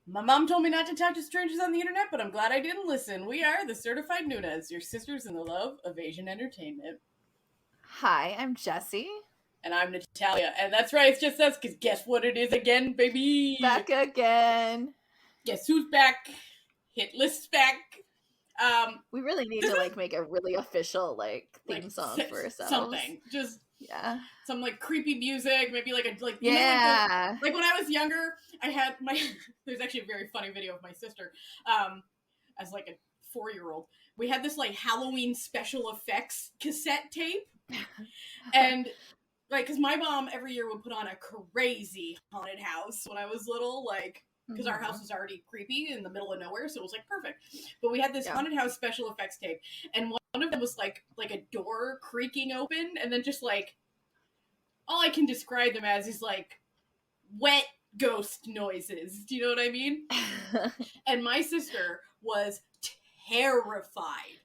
My mom told me not to talk to strangers on the internet, but I'm glad I didn't listen. We are the Certified Noonas, your sisters in the love of Asian entertainment. Hi, I'm Jessie. And I'm Natalia. And that's right, it's just us, because guess what it is again, baby? Back again. Guess who's back? Hit list's back. We really need to make a really official theme song for ourselves. Something. Just some creepy music, maybe yeah. You know, like when I was younger, I had there's actually a very funny video of my sister as a 4-year-old. We had this Halloween special effects cassette tape. And because my mom every year would put on a crazy haunted house when I was little, because our house was already creepy in the middle of nowhere, so it was perfect. But we had this haunted house special effects tape, and one of them was like a door creaking open, and then just all I can describe them as is wet ghost noises. Do you know what I mean? And my sister was terrified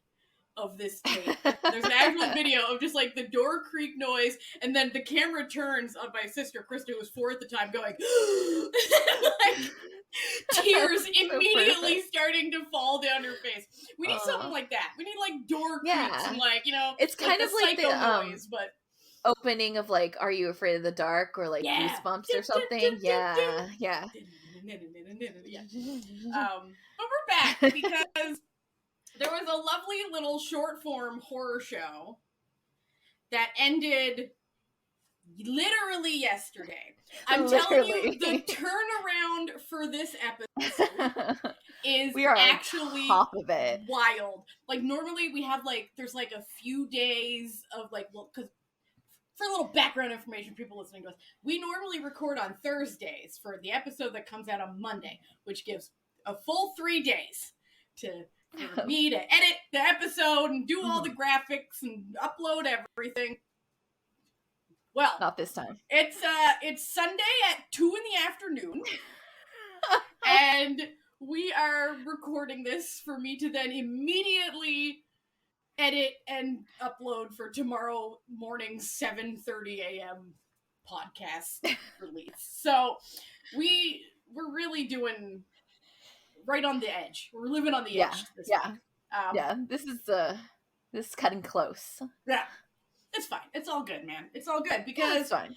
of this tape. There's an actual video of just the door creak noise, and then the camera turns on my sister Krista, who was 4 at the time, going tears immediately starting to fall down her face. We need something like that. We need door creaks and it's kind of like the noise, but opening of Are You Afraid of the Dark or Goosebumps or something. Yeah. But we're back because there was a lovely little short form horror show that ended literally yesterday. I'm telling you, the turnaround for this episode is actually top of it. Wild. Normally we have there's a few days of because for a little background information, people listening to us, we normally record on Thursdays for the episode that comes out on Monday, which gives a full 3 days for me to edit the episode and do all the graphics and upload everything. Well, not this time. It's Sunday at 2 p.m, and we are recording this for me to then immediately edit and upload for tomorrow morning's 7:30 a.m. podcast release. So we're really doing right on the edge. We're living on the edge this week. This is cutting close. Yeah. It's fine. It's all good, man. It's all good because it's fine.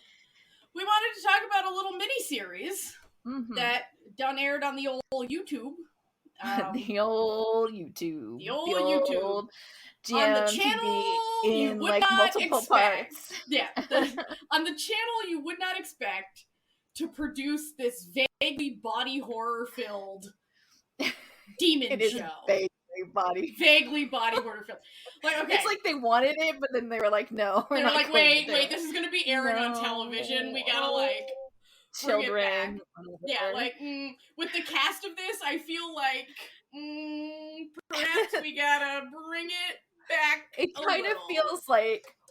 We wanted to talk about a little mini-series that done aired on the old YouTube. The old YouTube. Gmmtv on the channel in multiple parts. Yeah. On the channel you would not expect to produce this vaguely body horror-filled demon show. Vaguely body horror film. Okay. It's they wanted it, but then they were no. They were wait, this is gonna be airing on television. We gotta children. Yeah, with the cast of this, I feel perhaps we gotta bring it back. It kind of feels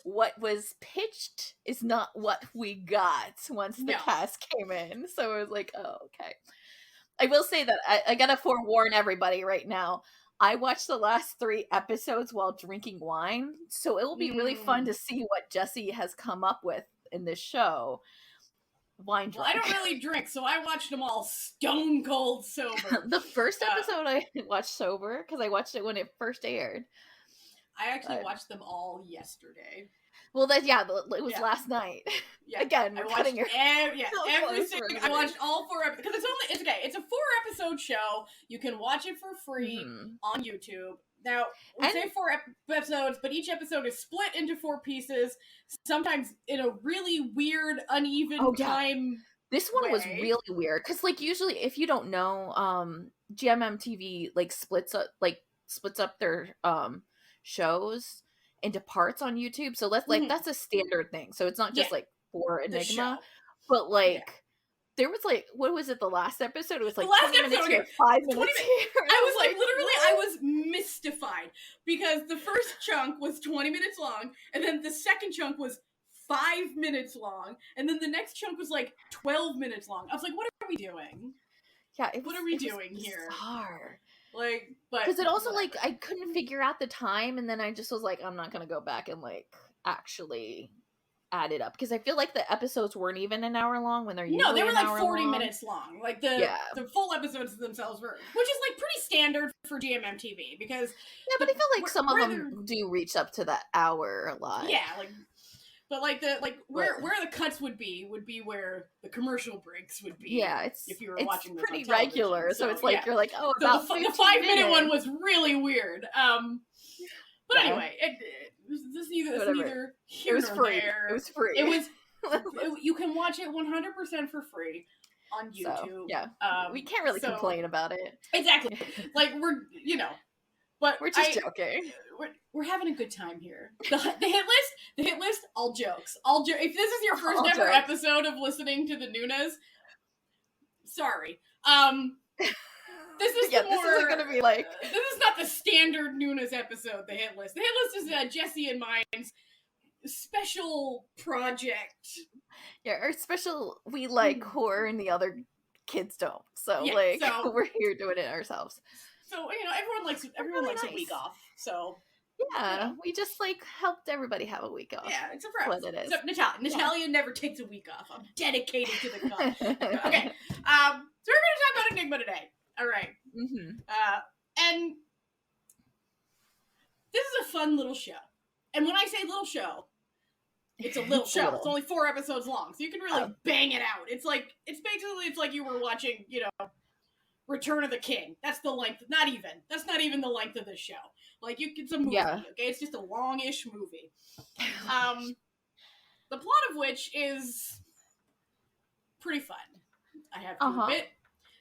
what was pitched is not what we got once the cast came in. So it was oh, okay. I will say that I gotta forewarn everybody right now. I watched the last 3 episodes while drinking wine, so it will be really fun to see what Jessie has come up with in this show. Wine drunk. Well, I don't really drink, so I watched them all stone cold sober. The first episode I watched sober, because I watched it when it first aired. I actually watched them all yesterday. Well, it was last night. Yeah. Again, we're cutting your every single. I watched all 4 episodes because it's okay. It's a 4-episode show. You can watch it for free on YouTube. Now we say 4 episodes, but each episode is split into 4 pieces. Sometimes in a really weird, uneven time. This one was really weird because, usually, if you don't know, Gmmtv splits up their shows into parts on YouTube, so that's a standard thing. So it's not just for Enigma, but there was what was it? The last episode? It was the last 20 minutes here, 5 minutes here. I was literally, I was mystified because the first chunk was 20 minutes long, and then the second chunk was 5 minutes long, and then the next chunk was 12 minutes long. I was what are we doing? Yeah, what are we doing here? But because it also I couldn't figure out the time, and then I just was I'm not gonna go back and actually added up, because I feel like the episodes weren't even an hour long when they're usually no, they were like 40 long. minutes long. Like the full episodes themselves were, which is like pretty standard for Gmmtv because but I feel like some of them do reach up to that hour a lot. Yeah, like, but like where the cuts would be where the commercial breaks would be. Yeah, if you were watching those pretty regular, so it's like you're like, oh, about the 5-minute one was really weird. But anyway, this is neither here nor there. It was free. It was. You can watch it 100% for free on YouTube. So, we can't really complain about it. Exactly. Like but we're just joking. We're having a good time here. The hit list, all jokes. If this is your first ever episode of listening to the Noonas, sorry. This is this isn't gonna be like, this is not the standard Noonas episode. The hit list. The hit list is Jessie and mine's special project. Yeah, our special. We like horror and the other kids don't. So we're here doing it ourselves. So everyone likes a week off. So yeah, we just helped everybody have a week off. Yeah, it's a problem. What it is. So Natalia never takes a week off. I'm dedicated to the cause. Okay. So we're gonna talk about Enigma today. All right. Mm-hmm. And this is a fun little show. And when I say little show, it's a little show. It's only 4 episodes long, so you can really bang it out. It's like you were watching, Return of the King. That's the length. That's not even the length of this show. Like it's a movie. Yeah. Okay, it's just a longish movie. The plot of which is pretty fun, I have to admit.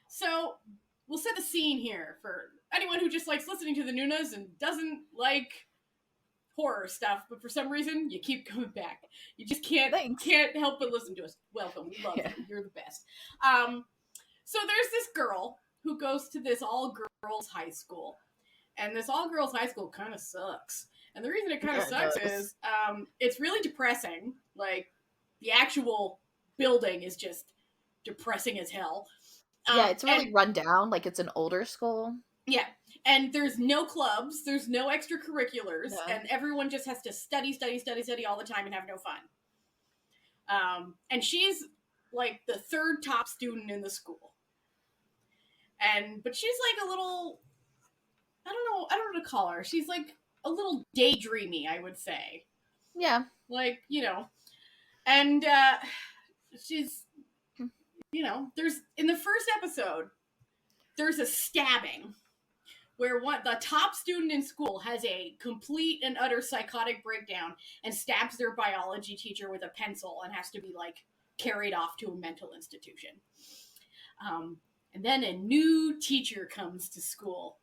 So we'll set the scene here for anyone who just likes listening to the Noonas and doesn't like horror stuff, but for some reason you keep coming back. You just can't help but listen to us. Welcome, we love you. You're the best. So there's this girl who goes to this all-girls high school, and this all-girls high school kind of sucks. And the reason it kind of sucks is it's really depressing. Like the actual building is just depressing as hell. It's really run down. Like it's an older school. Yeah. And there's no clubs, there's no extracurriculars, and everyone just has to study all the time and have no fun. And she's like the 3rd top student in the school. But she's like a little, I don't know what to call her. She's like a little daydreamy, I would say. Yeah. Like, and she's, there's, in the first episode, there's a stabbing where the top student in school has a complete and utter psychotic breakdown and stabs their biology teacher with a pencil and has to be carried off to a mental institution. And then a new teacher comes to school,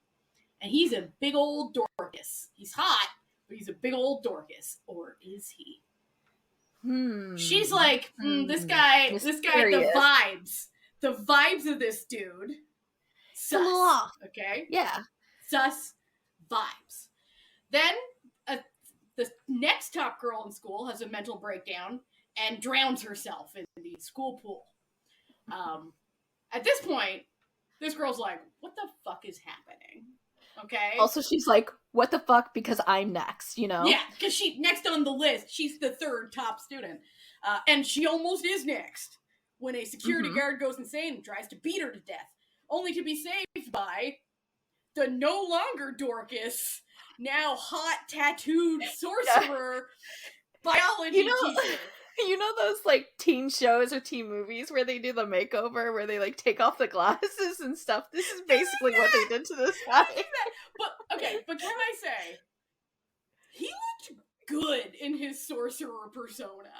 and he's a big old Dorcas. He's hot, but he's a big old Dorcas. Or is he? She's like, this guy, the vibes of this dude, sus. Okay? Yeah. Sus vibes. Then the next top girl in school has a mental breakdown and drowns herself in the school pool. At this point, this girl's like, what the fuck is happening? Okay? Also, she's like, what the fuck? Because I'm next, Yeah, because she's next on the list. She's the 3rd top student. And she almost is next when a security guard goes insane and tries to beat her to death, only to be saved by the no longer Dorcas, now hot tattooed sorcerer biology teacher. You know those teen shows or teen movies where they do the makeover, where they take off the glasses and stuff? This is basically what they did to this guy. But can I say, he looked good in his sorcerer persona.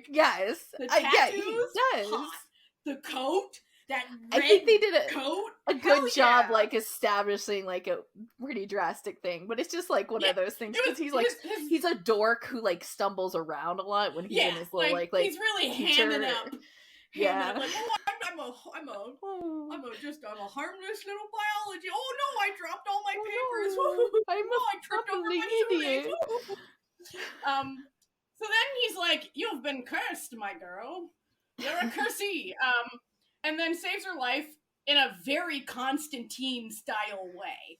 Yes, the tattoos, he does. Hot. The coat. That I think they did coat? a good job, establishing a pretty drastic thing. But it's just one of those things because he's a dork who stumbles around a lot when he's in his little he's really hamming up. Yeah, I'm a harmless little biology. Oh no, I dropped all my papers. I tripped over my idiot. So then he's like, "You've been cursed, my girl. You're a cursey." And then saves her life in a very Constantine-style way.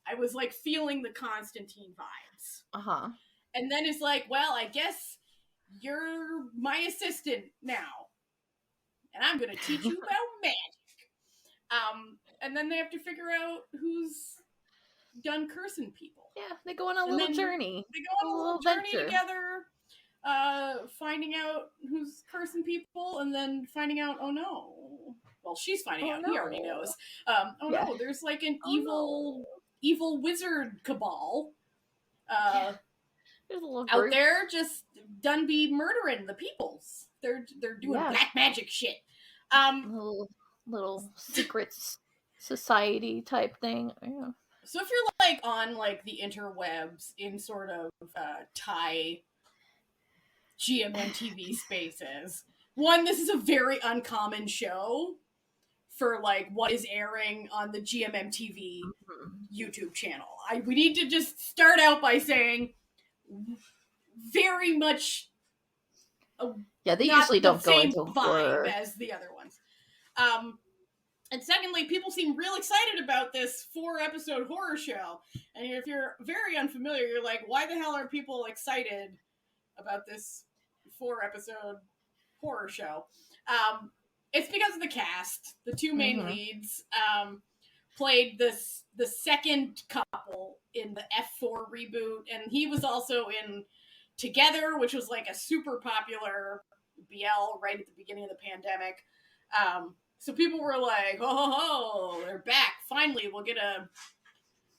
I was, feeling the Constantine vibes. Uh-huh. And then it's like, well, I guess you're my assistant now, and I'm gonna teach you about magic. And then they have to figure out who's done cursing people. Yeah, they go on a little journey. They go on a little journey together, finding out who's cursing people, and then finding out, oh no. Well, she's finding out. No. He already knows. No, there's like an evil wizard cabal out there just done be murdering the peoples. They're doing black magic shit. Little secrets society type thing. Yeah. So if you're like on like the interwebs in sort of Thai Gmmtv spaces, one, this is a very uncommon show for like what is airing on the Gmmtv YouTube channel. We need to just start out by saying very much they usually don't go into horror as the other ones. And secondly, people seem real excited about this 4-episode horror show. And if you're very unfamiliar, you're like, why the hell are people excited about this 4-episode horror show? It's because of the cast. The two main leads played the second couple in the F4 reboot, and he was also in Together, which was like a super popular BL right at the beginning of the pandemic. So people were like, oh, they're back. Finally, we'll get a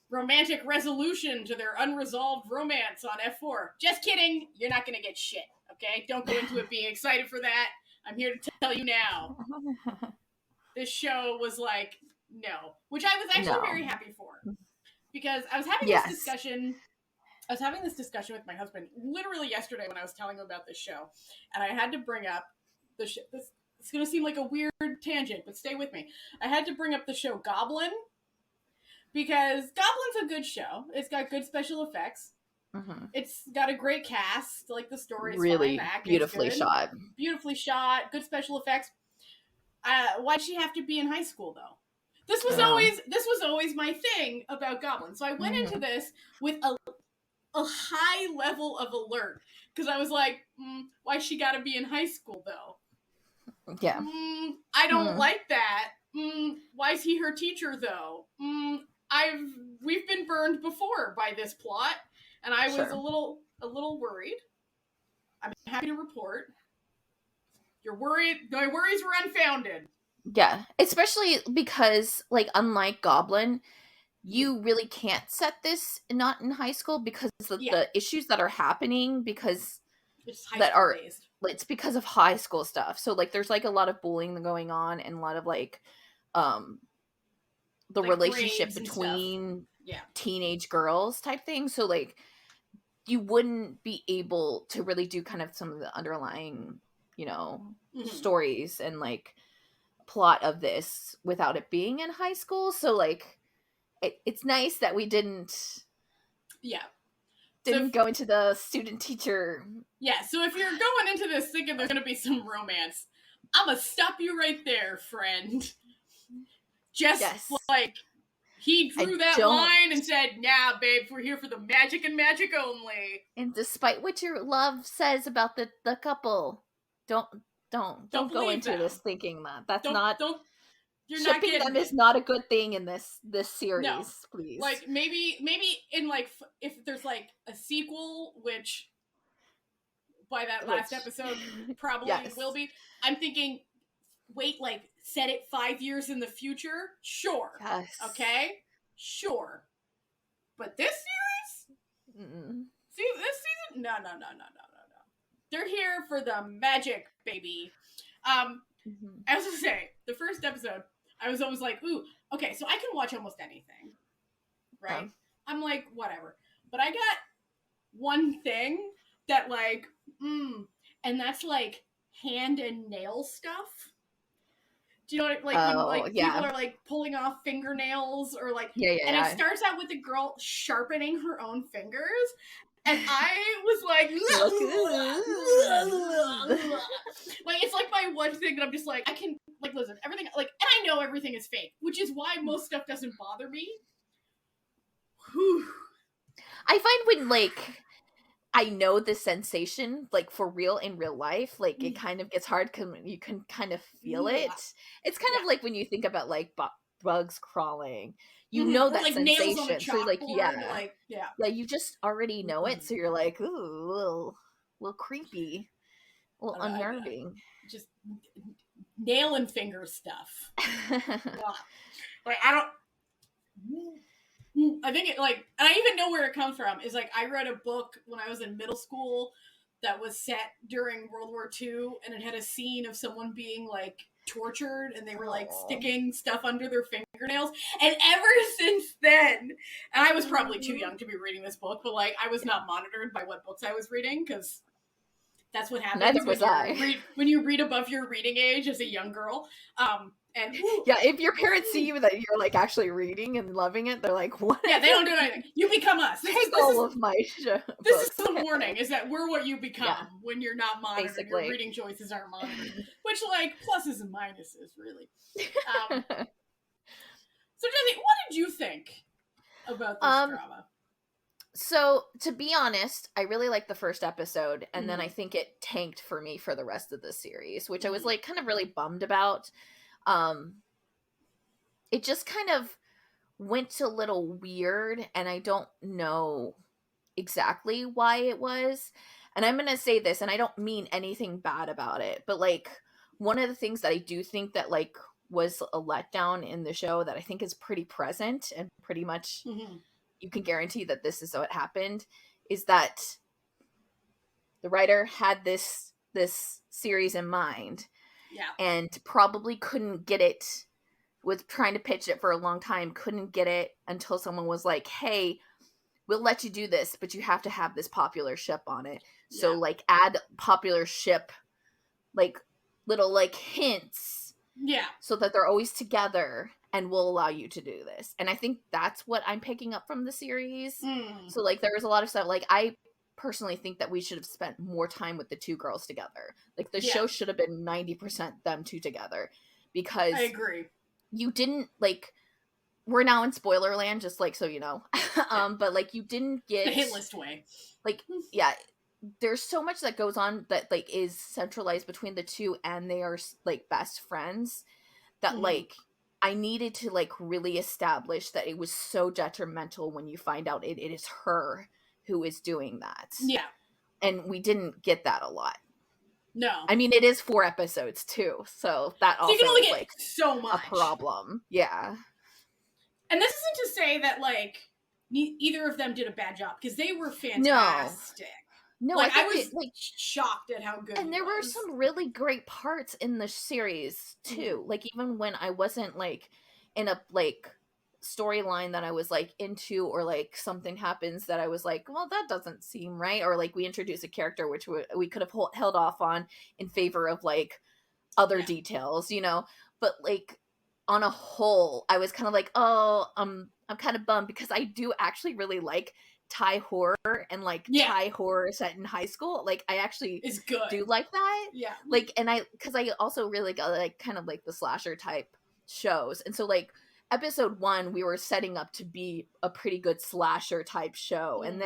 romantic resolution to their unresolved romance on F4. Just kidding. You're not going to get shit, okay? Don't go into it being excited for that. I'm here to tell you now. This show was like, no. Which I was actually very happy for. Because I was having this discussion... I was having this discussion with my husband literally yesterday when I was telling him about this show. And I had to bring up the show... It's going to seem like a weird tangent, but stay with me. I had to bring up the show Goblin, because Goblin's a good show. It's got good special effects. It's got a great cast. Like, the story is really beautifully shot. Beautifully shot. Good special effects. Why'd she have to be in high school, though? This was always my thing about Goblin. So I went into this with a high level of alert, because I was like, why she got to be in high school, though? Yeah. I don't like that. Why is he her teacher, though? We've been burned before by this plot, and I was a little worried. I'm happy to report you're worried. My worries were unfounded. Yeah, especially because, like, unlike Goblin, you really can't set this not in high school because of the issues that are happening, because it's because of high school stuff. So like there's like a lot of bullying going on, and a lot of like the like relationship between teenage girls type thing. So like you wouldn't be able to really do kind of some of the underlying, stories and like plot of this without it being in high school. So like it's nice that we didn't go into the student teacher. Yeah, so if you're going into this thinking there's going to be some romance, I'm going to stop you right there, friend. Like, he drew that line and said, nah, babe, we're here for the magic and magic only. And despite what your love says about the couple, don't go into this thinking that's not... You're shipping not them is not a good thing in this series, please. Like, maybe in, like, if there's, like, a sequel, which by that last episode probably will be, I'm thinking, wait, like, set it 5 years in the future? Sure. Yes. Okay? Sure. But this series? See, this season? No. They're here for the magic, baby. I was gonna say, the first episode, I was always like, ooh, okay, so I can watch almost anything, right? I'm like, whatever. But I got one thing that, like, and that's, like, hand and nail stuff. Do you know what, like, when, like, people are, like, pulling off fingernails, or, like, and it starts out with a girl sharpening her own fingers, and I was like, like, it's like my one thing that I'm just like, I can, like, listen, everything, like, and I know everything is fake, which is why most stuff doesn't bother me. I find when, like, I know the sensation, like, for real in real life, like, it kind of gets hard because you can kind of feel it. It's kind of like when you think about, like, bugs crawling. You know Or that like nails on a sensation. So, like, chalkboard, like, yeah, you just already know it, so you're like, "Ooh, a little creepy, a little unnerving." Just nail and finger stuff. Like, I don't. I think it, like, and I even know where it comes from. Is like, I read a book when I was in middle school that was set during World War II, and it had a scene of someone being like tortured, and they were like sticking stuff under their fingernails. And ever since then, and I was probably too young to be reading this book, but like, I was not monitored by what books I was reading, because that's what happens. Neither was when you read above your reading age as a young girl. And yeah, if your parents see you that you're like actually reading and loving it, they're like, "What?" Yeah, they don't do anything. You become us. Take all of my show. This is the warning: is that we're what you become when you're not monitored. Basically. Your reading choices aren't monitored. Which, like, pluses and minuses, really. So, Jessie, what did you think about this drama? So, to be honest, I really liked the first episode, and then I think it tanked for me for the rest of the series, which I was like kind of really bummed about. It just kind of went a little weird, and I don't know exactly why it was. And I'm gonna say this, and I don't mean anything bad about it, but like, one of the things that I do think that like was a letdown in the show that I think is pretty present and pretty much you can guarantee that this is what happened, is that the writer had this series in mind, and probably couldn't get it, was trying to pitch it for a long time, couldn't get it until someone was like, "Hey, we'll let you do this, but you have to have this popular ship on it." So like, add popular ship, like, little like hints, so that they're always together, and we'll allow you to do this. And I think that's what I'm picking up from the series. So like, there was a lot of stuff, like, I personally think that we should have spent more time with the two girls together. Like, the show should have been 90% them two together, because I agree. You didn't, like, we're now in spoiler land, just like, so you know. But like, you didn't get the hit list way. Like, there's so much that goes on that like is centralized between the two, and they are like best friends, that like, I needed to like really establish that it was so detrimental when you find out it is her who is doing that. Yeah. And we didn't get that a lot. No. I mean, it is 4 episodes too, so that also, you can only get like so much. A problem. Yeah. And this isn't to say that like either of them did a bad job, because they were fantastic. No, like, I was like shocked at how good. And there were some really great parts in the series too. Like, even when I wasn't like in a like storyline that I was like into, or like something happens that I was like, well, that doesn't seem right, or like we introduce a character which we could have held off on in favor of like other details, you know. But like, on a whole, I was kind of like, oh, I'm kind of bummed, because I do actually really like Thai horror, and like Thai horror set in high school. Like, I actually is good. Do like that. Yeah. Like, and because I also really like kind of like the slasher type shows, and so like episode 1, we were setting up to be a pretty good slasher type show, and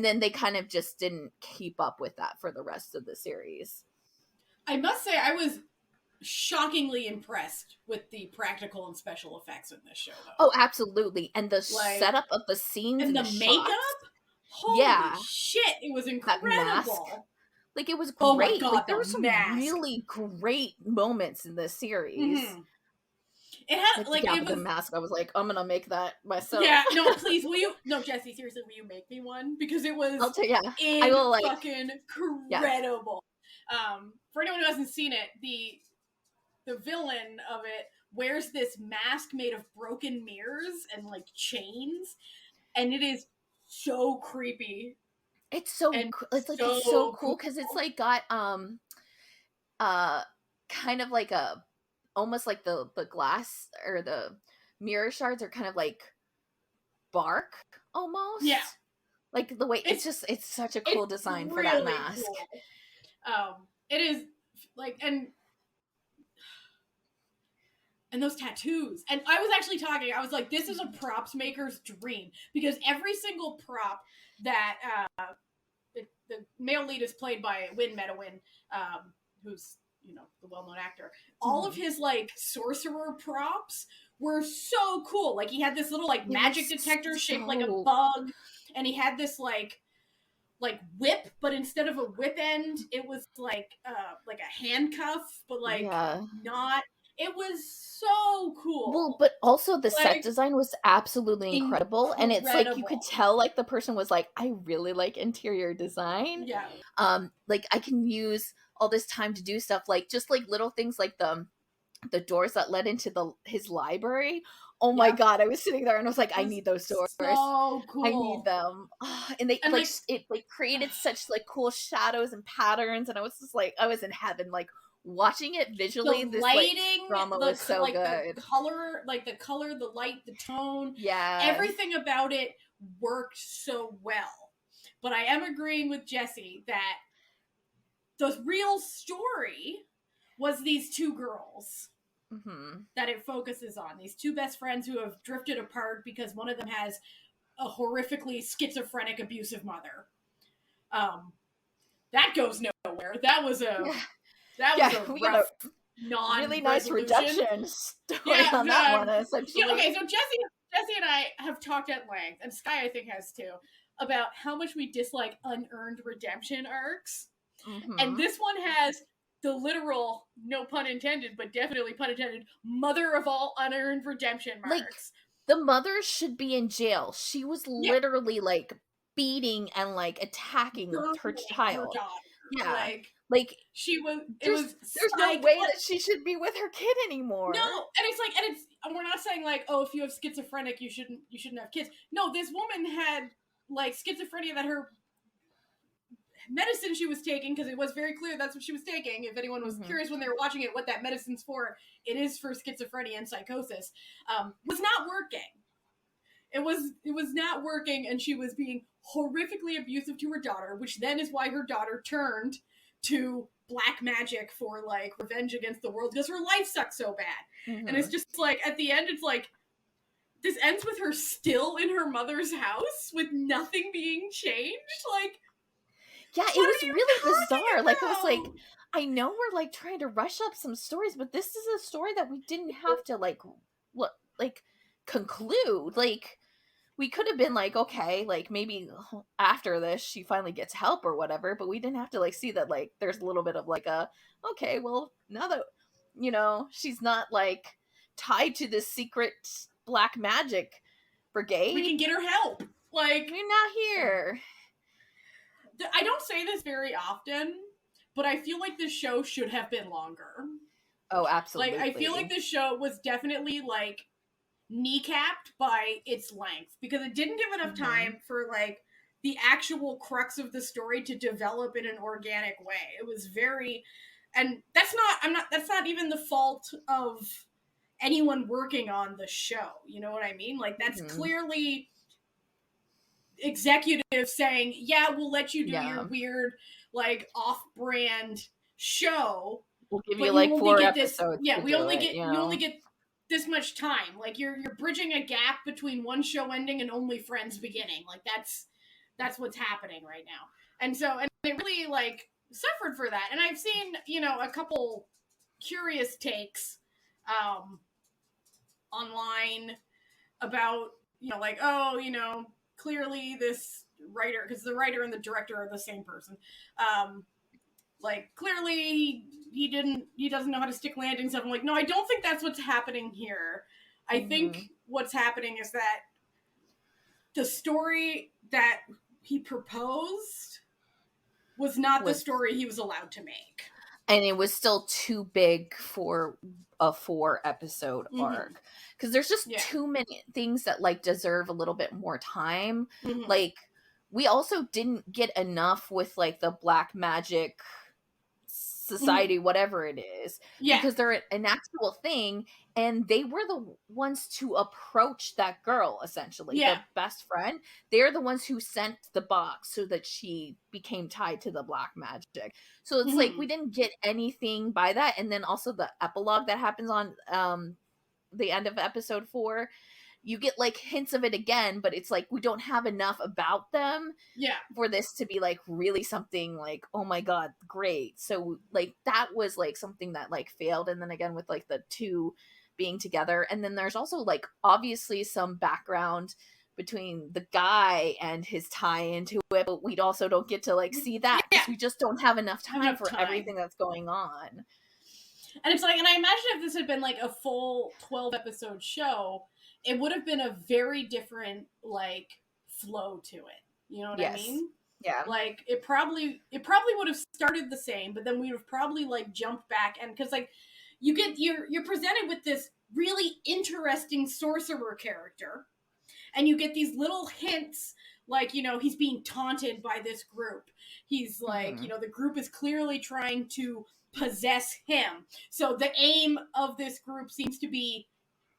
then they kind of just didn't keep up with that for the rest of the series. I must say, I was shockingly impressed with the practical and special effects in this show, though. Oh, absolutely. And the setup of the scenes and the makeup, holy shit, it was incredible. Like, it was great. Oh my God, like, there were some really great moments in this series. It had like it was the mask. I was like, I'm gonna make that myself. Yeah, no, please, will you? No, Jessie, seriously, will you make me one? Because it was I will, like, fucking incredible. For anyone who hasn't seen it, the villain of it wears this mask made of broken mirrors and like chains, and it is so creepy. It's so it's like it's so cool, because it's like got kind of like a almost like the glass or the mirror shards are kind of like bark almost. Yeah, like the way it's such a cool design for that mask. Cool. It is like and those tattoos. And I was actually I was like, this is a props maker's dream, because every single prop that the male lead is played by Win Medowin, who's the well-known actor. All of his like sorcerer props were so cool. Like he had this little like magic detector shaped like a bug, and he had this like whip, but instead of a whip end, it was like a handcuff, but like not. It was so cool. Well, but also the set design was absolutely incredible. And it's like you could tell like the person was like, I really like interior design. Yeah. Like I can use all this time to do stuff like just like little things like the doors that led into his library. Oh my god, I was sitting there and I was like, I need those doors. So cool. I need them. And they like it like created such like cool shadows and patterns, and I was just like, I was in heaven, like watching it visually. The lighting, like, drama was so like, good. The color, the light, the tone, everything about it worked so well. But I am agreeing with Jessie that the real story was these two girls that it focuses on. These two best friends who have drifted apart because one of them has a horrifically schizophrenic, abusive mother. That goes nowhere. That was a rough, really nice redemption story on that one. Essentially, okay. So Jessie and I have talked at length, and Sky I think has too, about how much we dislike unearned redemption arcs. And this one has the literal, no pun intended, but definitely pun intended, mother of all unearned redemption marks. Like, the mother should be in jail. She was literally, like, beating and, like, attacking her child. Yeah. Like she was. There's no way that she should be with her kid anymore. No, and we're not saying like, oh, if you have schizophrenic, you shouldn't have kids. No, this woman had like schizophrenia that her medicine she was taking, because it was very clear that's what she was taking. If anyone was curious when they were watching it what that medicine's for, it is for schizophrenia and psychosis. Was not working. It was not working, and she was being horrifically abusive to her daughter, which then is why her daughter turned to black magic for like revenge against the world because her life sucked so bad. And it's just like at the end, it's like this ends with her still in her mother's house with nothing being changed. Like. Yeah, it was really bizarre. Like, it was like, I know we're, like, trying to rush up some stories, but this is a story that we didn't have to, like, conclude. Like, we could have been like, okay, like, maybe after this, she finally gets help or whatever, but we didn't have to, like, see that, like, there's a little bit of, like, okay, well, now that, she's not, like, tied to this secret black magic brigade. We can get her help. Like, we're not here. I don't say this very often, but I feel like this show should have been longer. Oh, absolutely. Like, I feel like this show was definitely, like, kneecapped by its length, because it didn't give enough time for, like, the actual crux of the story to develop in an organic way. It was very... And that's not even the fault of anyone working on the show. You know what I mean? Like, that's clearly... executive saying, yeah, we'll let you do your weird, like, off-brand show. We'll give you like 4 episodes. You only get this much time. Like, you're bridging a gap between one show ending and Only Friends beginning. Like, that's what's happening right now. And so, and it really, like, suffered for that. And I've seen, a couple curious takes online about, like, oh, clearly this writer, because the writer and the director are the same person, like, clearly he doesn't know how to stick landings. I'm like, no, I don't think that's what's happening here. I think what's happening is that the story that he proposed was not the story he was allowed to make. And it was still too big for a 4-episode arc. Because there's just too many things that, like, deserve a little bit more time. Like, we also didn't get enough with, like, the Black Magic Society, whatever it is. Yeah. Because they're an actual thing, and they were the ones to approach that girl, essentially. The best friend. They're the ones who sent the box so that she became tied to the black magic. So it's like, we didn't get anything by that. And then also the epilogue that happens on the end of episode 4. you get like hints of it again, but it's like we don't have enough about them for this to be like really something like, oh my god, great. So like that was like something that like failed. And then again with like the two being together, and then there's also like obviously some background between the guy and his tie into it, but we also don't get to like see that because we just don't have enough time for everything that's going on. And it's like, and I imagine if this had been like a full 12 episode show, it would have been a very different like flow to it. You know what I mean? Yeah. Like it probably would have started the same, but then we would have probably like jumped back, and because like you're presented with this really interesting sorcerer character, and you get these little hints like, you know, he's being taunted by this group. He's like, you know, the group is clearly trying to possess him. So the aim of this group seems to be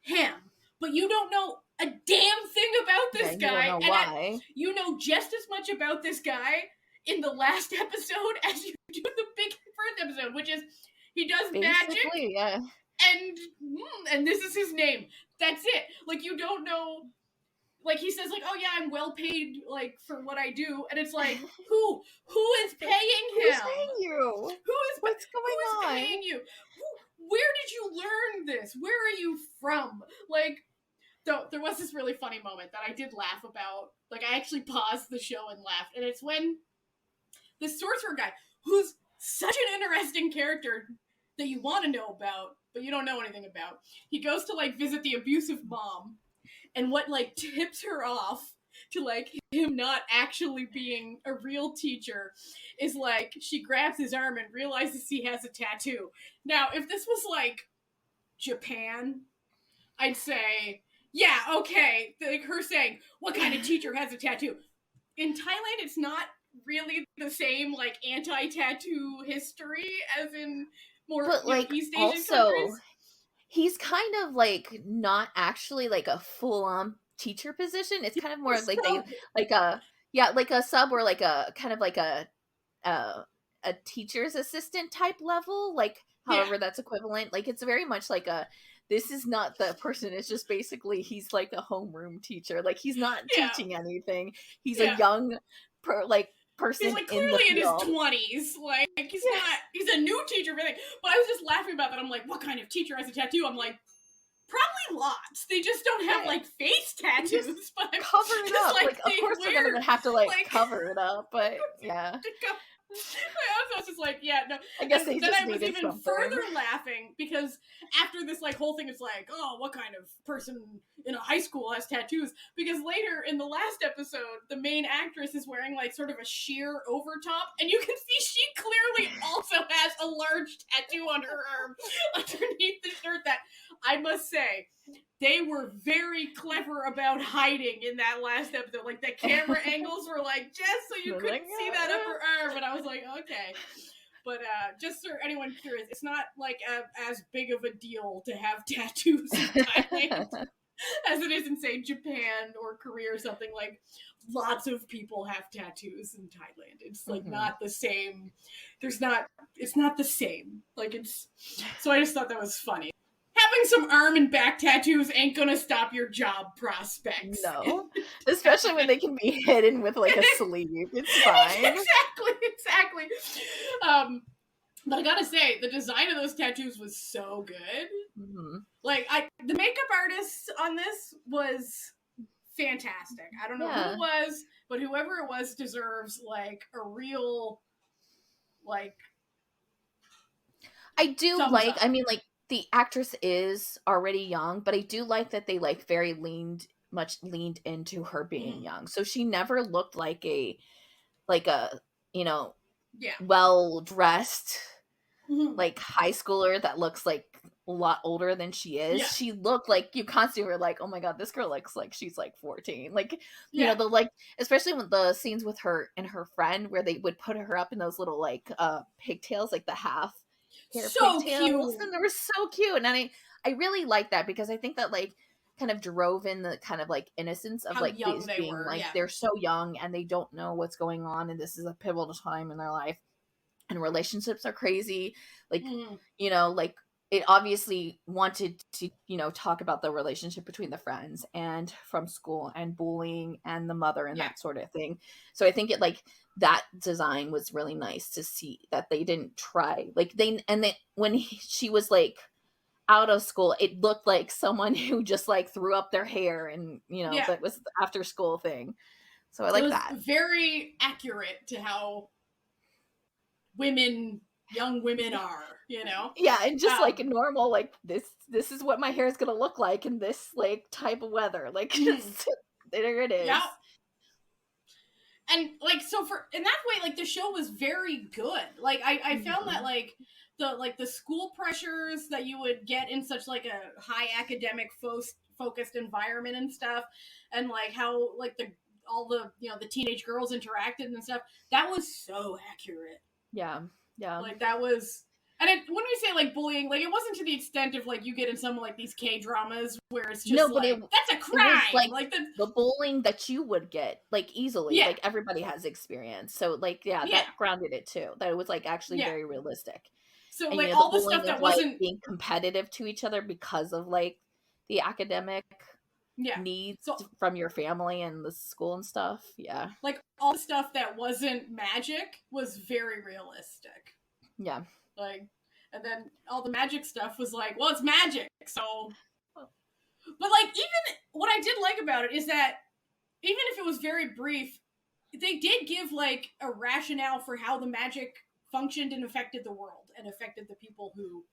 him. But you don't know a damn thing about this guy. You don't know why. You know just as much about this guy in the last episode as you do the big first episode, which is he does magic. Yeah. And this is his name. That's it. Like, you don't know. Like, he says, like, oh yeah, I'm well paid, like, for what I do. And it's like, who is paying him? Who's paying you? What's going on? Who is paying you? Where did you learn this? Where are you from? Like, there was this really funny moment that I did laugh about. Like, I actually paused the show and laughed. And it's when the sorcerer guy, who's such an interesting character that you want to know about, but you don't know anything about, he goes to, like, visit the abusive mom. And what, like, tips her off to, like, him not actually being a real teacher is, like, she grabs his arm and realizes he has a tattoo. Now, if this was, like, Japan, I'd say, yeah, okay. Like, her saying, what kind of teacher has a tattoo? In Thailand, it's not really the same, like, anti-tattoo history as in more like, East Asian countries. He's kind of like not actually like a full-on teacher position. It's kind of more like like a sub or like a kind of like a teacher's assistant type level, like however that's equivalent. Like it's very much like this is not the person. It's just basically he's like a homeroom teacher. Like he's not teaching anything. He's a young person. He's like clearly in his 20s. Like he's a new teacher, really. But I was just laughing about that. I'm like, what kind of teacher has a tattoo? I'm like, probably lots. They just don't have like face tattoos. But I'm cover it up. Like of course they're gonna have to like cover it up, but yeah. I was just like, yeah, no. I guess they then just I was even something. further laughing because after this like whole thing, it's like, oh, what kind of person in a high school has tattoos? Because later in the last episode, the main actress is wearing like sort of a sheer overtop, and you can see she clearly also has a large tattoo on her arm underneath the shirt. That I must say, they were very clever about hiding in that last episode. Like, the camera angles were like, just so you couldn't see that upper arm. And I was like, okay. But just for anyone curious, it's not like as big of a deal to have tattoos in Thailand as it is in, say, Japan or Korea or something. Like, lots of people have tattoos in Thailand. It's like not the same. It's not the same. Like, it's, so I just thought that was funny. Having some arm and back tattoos ain't gonna stop your job prospects. No. Especially when they can be hidden with like a sleeve. It's fine. Exactly. But I gotta say, the design of those tattoos was so good. Like, the makeup artist on this was fantastic. I don't know who it was, but whoever it was deserves like a real, like, I do like up. I mean, like, the actress is already young, but I do like that they like very leaned into her being young. So she never looked like a you know, well dressed like high schooler that looks like a lot older than she is. Yeah. She looked like, you constantly were like, oh my god, this girl looks like she's like 14. Like, you know, the like, especially when the scenes with her and her friend where they would put her up in those little like pigtails, like the half hair so pigtails, cute. and they were so cute. And I really like that because I think that like kind of drove in the kind of like innocence of like these being like they're so young and they don't know what's going on, and this is a pivotal time in their life, and relationships are crazy, like you know, like it obviously wanted to, talk about the relationship between the friends and from school and bullying and the mother and Yeah. that sort of thing. So I think it like that design was really nice to see that they didn't try like when she was like out of school, it looked like someone who just like threw up their hair and Yeah. that was the after school thing. So I It like was that. very accurate to how young women are, Yeah, and just like normal, like this is what my hair is gonna look like in this like type of weather. Like just there it is. Yeah. And like so for in that way, like the show was very good. Like I found that like the school pressures that you would get in such like a high academic focused environment and stuff, and like how like all the the teenage girls interacted and stuff, that was so accurate. Yeah. Like that was, and when we say like bullying, like it wasn't to the extent of like you get in some like these kdramas where it's just that's a crime. Like the bullying that you would get like easily. Yeah. Like everybody has experience. So like that grounded it too. That it was like actually very realistic. So and, like all the bullying stuff that of, wasn't like, being competitive to each other because of like the academic needs from your family and the school and stuff. Yeah. Like all the stuff that wasn't magic was very realistic. Yeah. Like, and then all the magic stuff was like, well, it's magic, so. But like, even what I did like about it is that even if it was very brief, they did give like a rationale for how the magic functioned and affected the world and affected the people who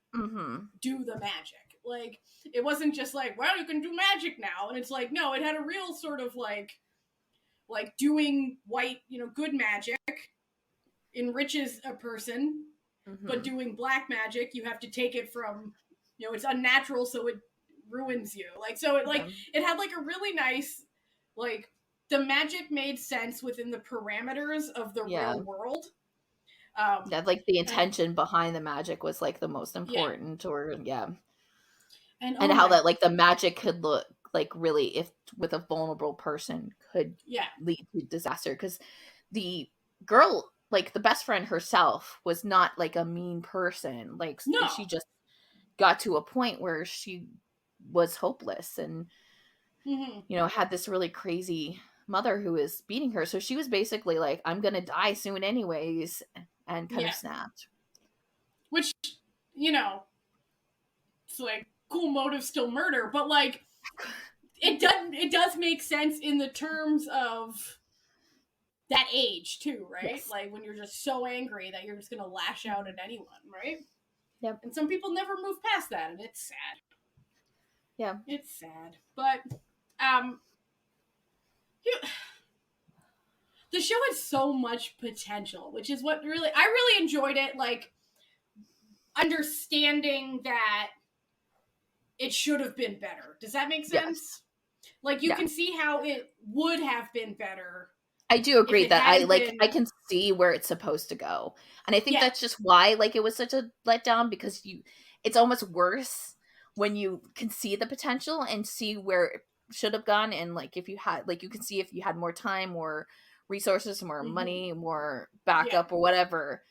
do the magic. Like, it wasn't just like, well, you can do magic now, and it's like, no, it had a real sort of like doing good magic enriches a person, but doing black magic, you have to take it from, it's unnatural, so it ruins you. Like, so it like it had like a really nice, like the magic made sense within the parameters of the real world. Like the intention behind the magic was like the most important, and how that like the magic could look like really if with a vulnerable person could lead to disaster, because the girl, like the best friend herself, was not like a mean person. Like she just got to a point where she was hopeless and had this really crazy mother who was beating her, so she was basically like, I'm gonna die soon anyways, and kind of snapped. Which it's like cool motive, still murder, but like it does make sense in the terms of that age too, right? Yes. Like when you're just so angry that you're just gonna lash out at anyone, right? Yep. And some people never move past that, and it's sad. Yeah, it's sad, but the show has so much potential, which is what I really enjoyed it. Like understanding that it should have been better. Does that make sense? Yes. Like you can see how it would have been better. I do agree that I can see where it's supposed to go. And I think that's just why like it was such a letdown, because it's almost worse when you can see the potential and see where it should have gone, and like if you had like you can see if you had more time or resources, more money, more backup or whatever,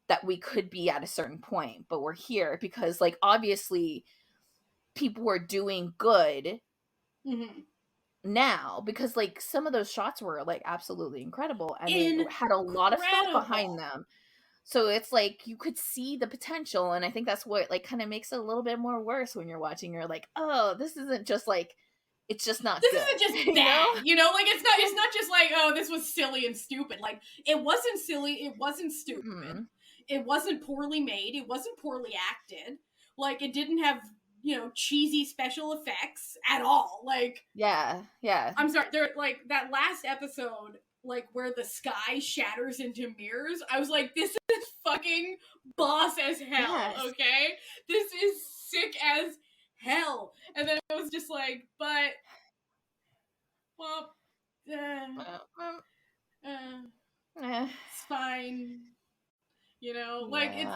that we could be at a certain point. But we're here because like obviously people were doing good now, because like some of those shots were like absolutely incredible and they had a lot of thought behind them. So it's like you could see the potential, and I think that's what like kind of makes it a little bit more worse when you're watching. You're like, oh, this isn't just like, it's just not this good. Isn't just bad, like it's not just like, oh, this was silly and stupid. Like it wasn't silly, it wasn't stupid, it wasn't poorly made, it wasn't poorly acted, like it didn't have cheesy special effects at all. Like yeah I'm sorry, there like that last episode, like where the sky shatters into mirrors, I was like, this is fucking boss as hell. Yes. Okay, this is sick as hell. And then it was just like, but well, it's fine, like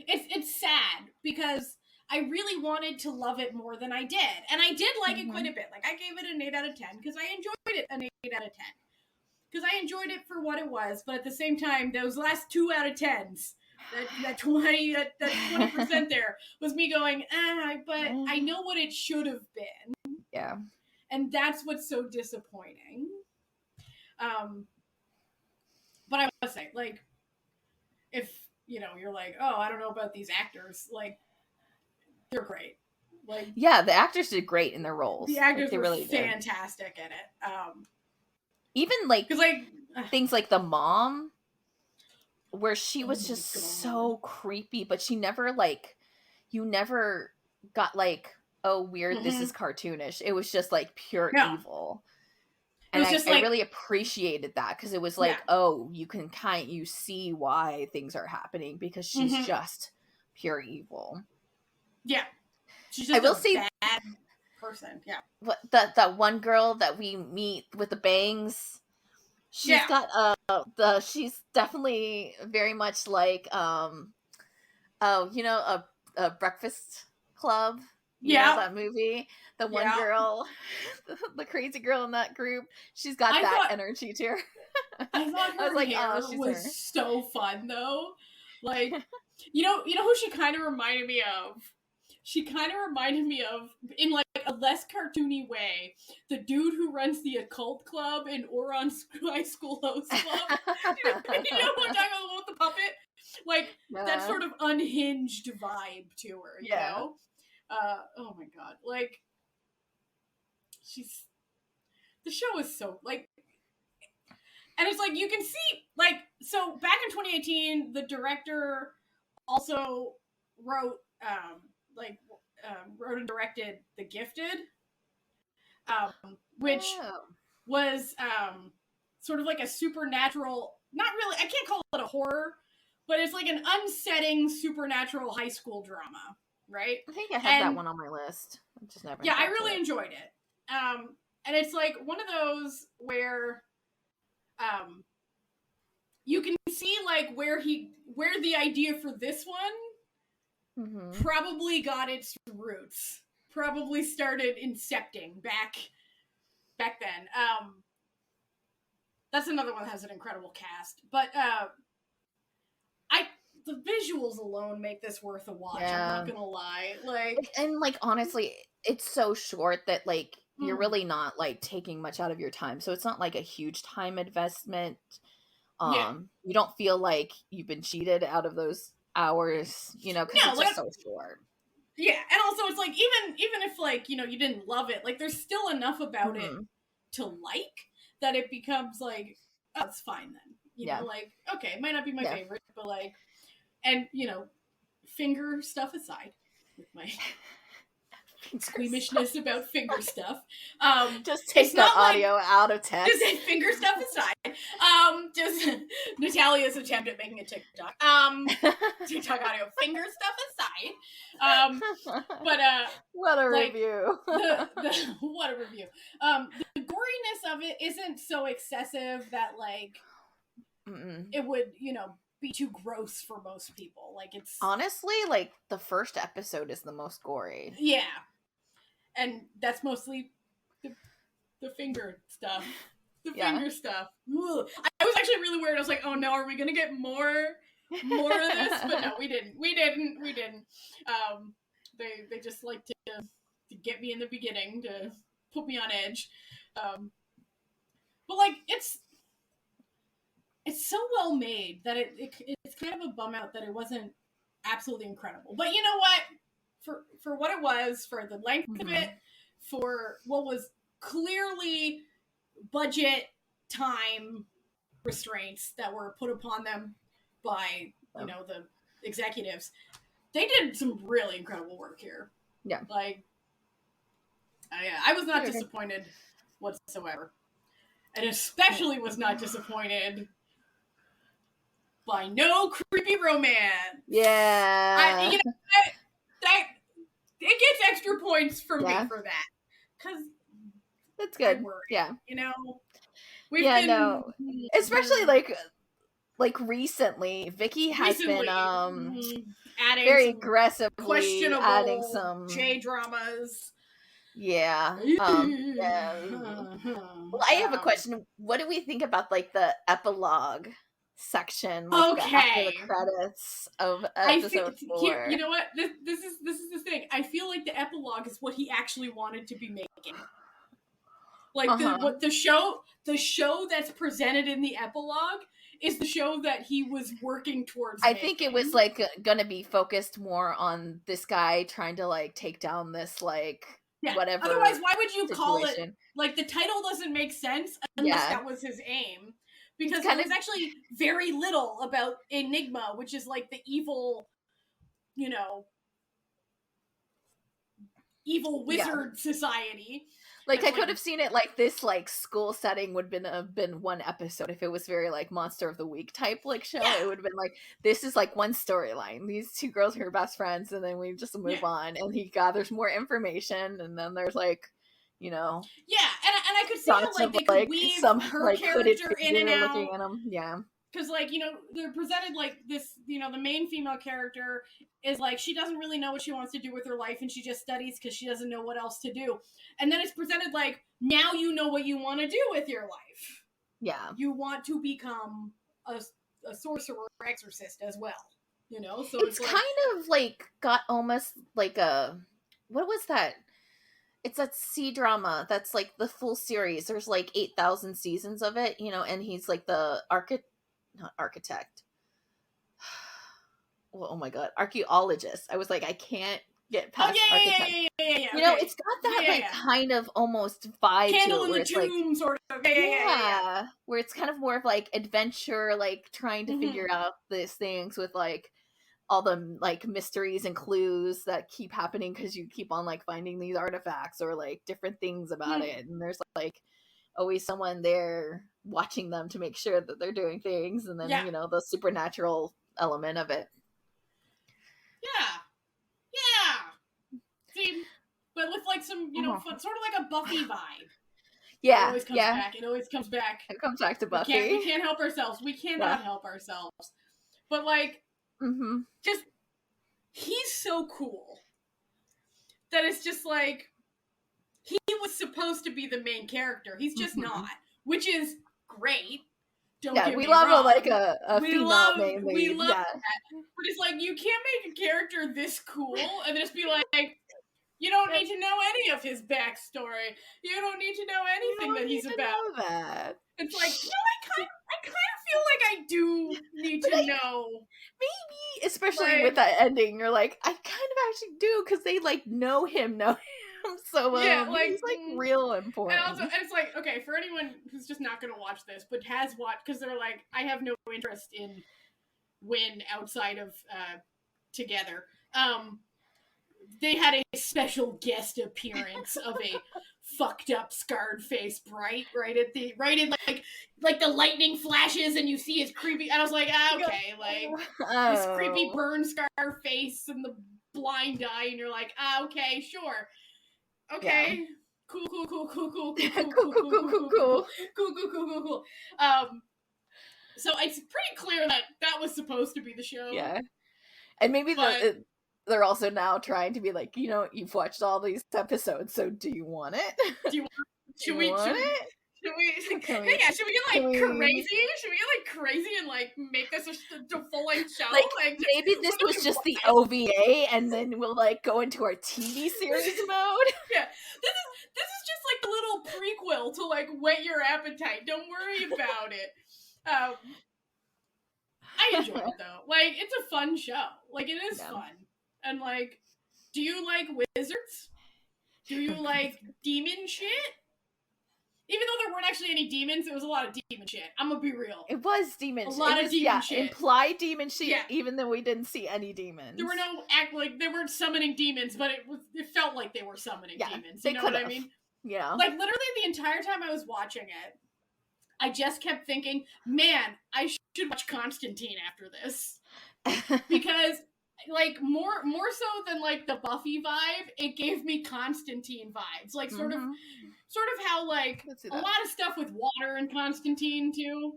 it's sad because I really wanted to love it more than I did, and I did like it quite a bit. Like I gave it an 8 out of 10 because I enjoyed it, an 8 out of 10 because I enjoyed it for what it was. But at the same time, those last 2 out of 10s that 20% there was me going, but I know what it should have been. Yeah. And that's what's so disappointing. But I must say, like, if, you're like, oh, I don't know about these actors, like, they're great. Like, yeah, the actors did great in their roles. The actors they were really fantastic in it. Even, like, because things like the mom, where she was just so creepy, but she never, like, you never got, like, oh, weird, this is cartoonish. It was just, like, pure evil. And I really appreciated that, because it was like, oh, you see why things are happening, because she's just pure evil. Yeah. She's just a bad person. Yeah. What, that one girl that we meet with the bangs, she's got she's definitely very much like a Breakfast Club. You know that movie? The one girl, the crazy girl in that group, she's got that energy to her. I thought her hair was so fun, though. Like, you know who she kind of reminded me of? She kind of reminded me of, in like a less cartoony way, the dude who runs the occult club in Oron High School Host Club. you know what I'm talking about with the puppet? Like, that sort of unhinged vibe to her, you know? Oh my god. Like, the show is so, like, and it's like, you can see, like, so back in 2018, the director also wrote and directed The Gifted, which was sort of like a supernatural, not really, I can't call it a horror, but it's like an unsetting supernatural high school drama, right? I think I have that one on my list. I just never. Yeah, I really enjoyed it. And it's like one of those where you can see like where the idea for this one probably got its roots. Probably started incepting back then. That's another one that has an incredible cast. But the visuals alone make this worth a watch. Yeah. I'm not gonna lie. And honestly, it's so short that like you're really not like taking much out of your time. So it's not like a huge time investment. You don't feel like you've been cheated out of those hours, because it's just so short. Yeah, and also it's like even if like you didn't love it, like there's still enough about it to like that it becomes like, oh, it's fine then. You know, like, okay, it might not be my favorite, but like, and finger stuff aside, with my squeamishness about finger stuff. Just take that audio out of text. Just finger stuff aside. Just Natalia's attempt at making a TikTok. TikTok audio, finger stuff aside. But what a review. What a review. The goriness of it isn't so excessive that like it would, be too gross for most people. Like, it's honestly like the first episode is the most gory. Yeah. And that's mostly the finger stuff. Finger stuff. Ugh. I was actually really worried. I was like, oh no, are we gonna get more of this? But no, we didn't. They just like to get me in the beginning, to put me on edge. But like, it's so well made that it's kind of a bum out that it wasn't absolutely incredible. But you know what? For what it was, for the length of it, for what was clearly budget time restraints that were put upon them by the executives, they did some really incredible work here. Yeah, like I was not disappointed whatsoever, and especially was not disappointed by no creepy romance. Yeah, that it gets extra points from me for that, because that's good. I worry, yeah, we've been, especially like recently, Vicky has been adding very aggressively questionable adding some J-dramas. Yeah. Well, I have a question. What do we think about like the epilogue section, like after the credits of episode 4. You know what? This is the thing. I feel like the epilogue is what he actually wanted to be making. Like the show that's presented in the epilogue is the show that he was working towards. I think it was like gonna be focused more on this guy trying to like take down this like whatever. Otherwise, why would you call it like the title doesn't make sense unless that was his aim? Because there was actually very little about Enigma, which is like the evil, evil wizard society. Like I could have seen it like this, like school setting would have been one episode if it was very like Monster of the Week type like show. It would have been like this is like one storyline. These two girls are best friends, and then we just move on, and he gathers more information, and then there's like, and I could see how like they could weave some her character in and out. Looking at him. Yeah. Because, like, they're presented like this, the main female character is like, she doesn't really know what she wants to do with her life, and she just studies because she doesn't know what else to do. And then it's presented like, now you know what you want to do with your life. Yeah. You want to become a sorcerer or exorcist as well, So it's like, kind of like, got almost like a, what was that? It's a C-drama that's like the full series. There's like 8,000 seasons of it, and he's like the architect. Well, oh my god, archaeologist. I was like, I can't get past architect. Yeah. It's got that kind of almost vibe Candle to it, in the tomb, sort of. Yeah. Where it's kind of more of like adventure, like trying to figure out these things with like all the like mysteries and clues that keep happening because you keep on like finding these artifacts or like different things about it, and there's like always someone there watching them to make sure that they're doing things, and then the supernatural element of it. See, but with like some fun, sort of like a Buffy vibe. It always comes back. It always comes back. It comes back to Buffy. We can't help ourselves. We cannot help ourselves. But like, just he's so cool that it's just like he was supposed to be the main character. He's just not, which is great. Don't get me love wrong. a female main lead. We love that. But it's like, you can't make a character this cool and just be like, you don't need to know any of his backstory. You don't need to know anything that he's about. Know that. It's like, I kind of feel like I do need to know. Maybe, especially with that ending, you're like, I kind of actually do, because they like know him so he's like real important. And it's like, okay, for anyone who's just not going to watch this, but has watched, because they're like, I have no interest in Win outside of Together. They had a special guest appearance of a fucked up scarred face Bright right in like the lightning flashes and you see his creepy, and I was like, okay, like this creepy burn scar face and the blind eye, and you're like, okay, sure. Okay. Cool. So it's pretty clear that was supposed to be the show. Yeah. And maybe they're also now trying to be like, you've watched all these episodes, so do you want it? Should we get crazy? Should we get crazy and like make this a full-length show? Like maybe this was just the OVA, and then we'll like go into our TV series mode. Yeah, this is just like a little prequel to like Whet Your Appetite. Don't worry about it. I enjoy it though. Like, it's a fun show. Like, it is fun. And like, do you like wizards? Do you like demon shit? Even though there weren't actually any demons, it was a lot of demon shit. I'm gonna be real. It was demon shit. A lot of demon shit. Implied demon shit, even though we didn't see any demons. There were they weren't summoning demons, but it felt like they were summoning demons. You know what I mean? Yeah. Like, literally the entire time I was watching it, I just kept thinking, man, I should watch Constantine after this. Because, like, more so than, like, the Buffy vibe, it gave me Constantine vibes. Like, sort of how, like, a lot of stuff with water in Constantine, too.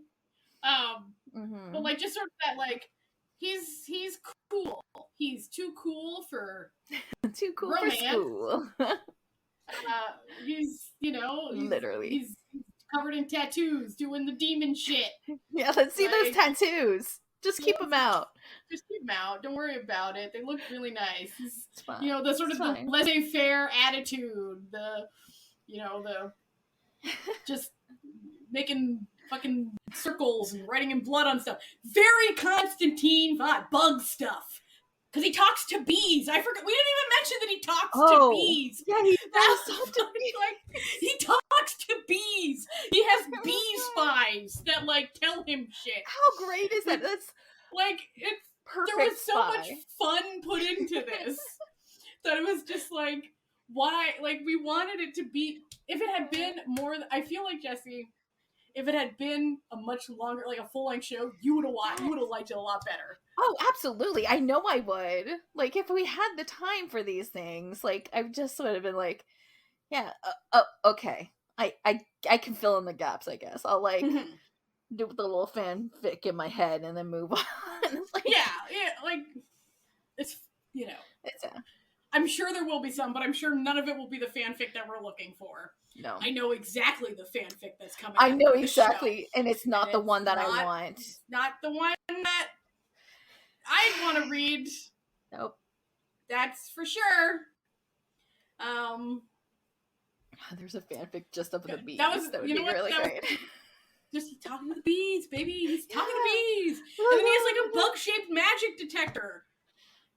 But, like, just sort of that, like, he's cool. He's too cool for romance. For school. He's, literally. He's covered in tattoos, doing the demon shit. Yeah, let's see those tattoos. Just keep them out. Just keep them out. Don't worry about it. They look really nice. It's fine. You know, the sort of the laissez-faire attitude. The just making fucking circles and writing in blood on stuff. Very Constantine vibe. Bug stuff. Because he talks to bees. I forgot. We didn't even mention that he talks to bees. Yeah, he does. He talks to bees. He has bee spies that like tell him shit. How great is that? That's like it's perfect. There was so much fun put into this that it was just like, why? Like we wanted it to be. If it had been more, I feel like Jessie. If it had been a much longer, like a full-length show, you would have watched. You would have liked it a lot better. Oh, absolutely! I know I would. Like, if we had the time for these things, like, I just would have been like, yeah, okay, I can fill in the gaps. I guess I'll like do the little fanfic in my head and then move on. Like, yeah, like it's it's. I'm sure there will be some, but I'm sure none of it will be the fanfic that we're looking for. No. I know exactly the fanfic that's coming. I know exactly, and it's not the one that I want. Not the one that I want to read. Nope. That's for sure. There's a fanfic just of the bees. That would be really great. Just talking to the bees, baby. He's talking to bees. And then he has like a bug-shaped magic detector.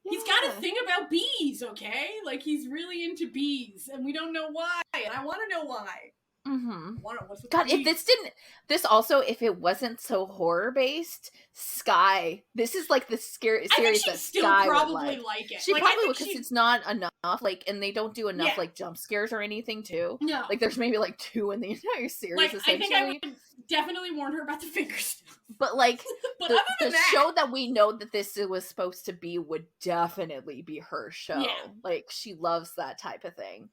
He's got a thing about bees, okay? Like, he's really into bees, and we don't know why, and I want to know why. Mm-hmm. God, if it wasn't so horror-based, Sky, this is, like, the series that Sky would like. She probably would, because it's not enough, like, and they don't do enough, like, jump scares or anything, too. No. Like, there's maybe, like, 2 in the entire series, like, essentially. I think I would definitely warn her about the fingers. But, like, the show that we know that this was supposed to be would definitely be her show. Yeah. Like, she loves that type of thing.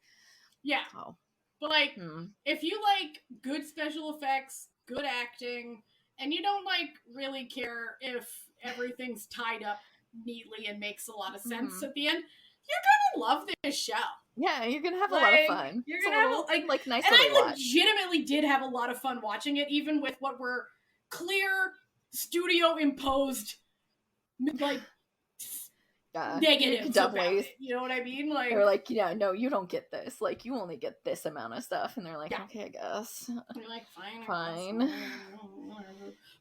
Yeah. Oh. But, like, if you like good special effects, good acting, and you don't, like, really care if everything's tied up neatly and makes a lot of sense at the end, you're gonna love this show. Yeah, you're gonna have a lot of fun. You're gonna have like nice and little I legitimately did have a lot of fun watching it, even with what were clear studio imposed, like, negative dumb ways. You know what I mean? Like, they're like, yeah, no, you don't get this. Like, you only get this amount of stuff, and they're like, okay, I guess. You're like, fine.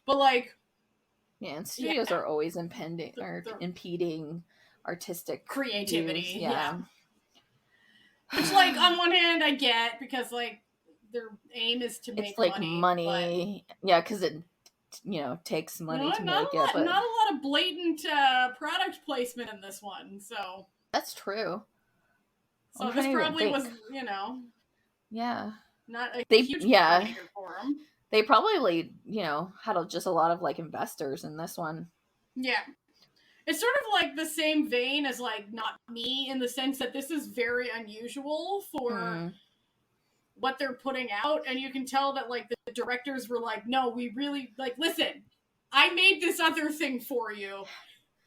But like, yeah, and studios are always impeding artistic creativity. views. Yeah. Which, like, on one hand, I get, because like their aim is to make money. But... yeah, because it takes money to make it. But not a lot of blatant product placement in this one, so that's true. So this probably was, yeah, not a huge motivator for them. They probably, had just a lot of like investors in this one. Yeah. It's sort of like the same vein as like Not Me, in the sense that this is very unusual for what they're putting out, and you can tell that like the directors were like, no, we really, like, listen, I made this other thing for you.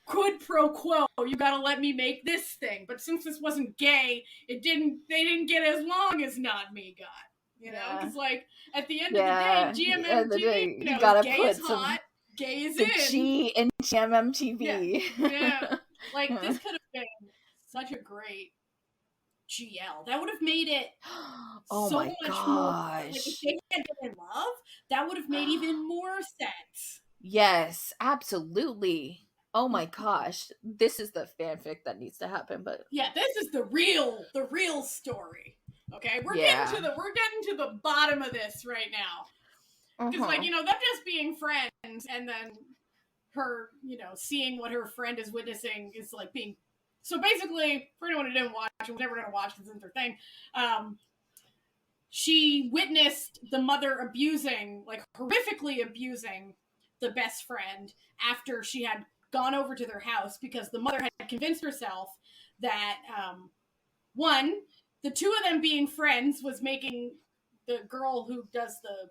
Quid pro quo, you gotta let me make this thing. But since this wasn't gay, they didn't get as long as Not Me got. Because like at the end of the day, Gmmtv, you gotta gay put is hot, gay is in. G in Gmmtv. Yeah. Like, this could have been such a great GL. That would have made it so much gosh. more. Like, if they had been in love, that would have made even more sense. Yes, absolutely. Oh my gosh. This is the fanfic that needs to happen, but yeah, this is the real story. Okay? We're getting to the bottom of this right now. Because like, them just being friends, and then her, seeing what her friend is witnessing is like being... So basically, for anyone who didn't watch, and was never going to watch because it's her thing, she witnessed the mother horrifically abusing the best friend after she had gone over to their house, because the mother had convinced herself that, one, the two of them being friends was making the girl who does the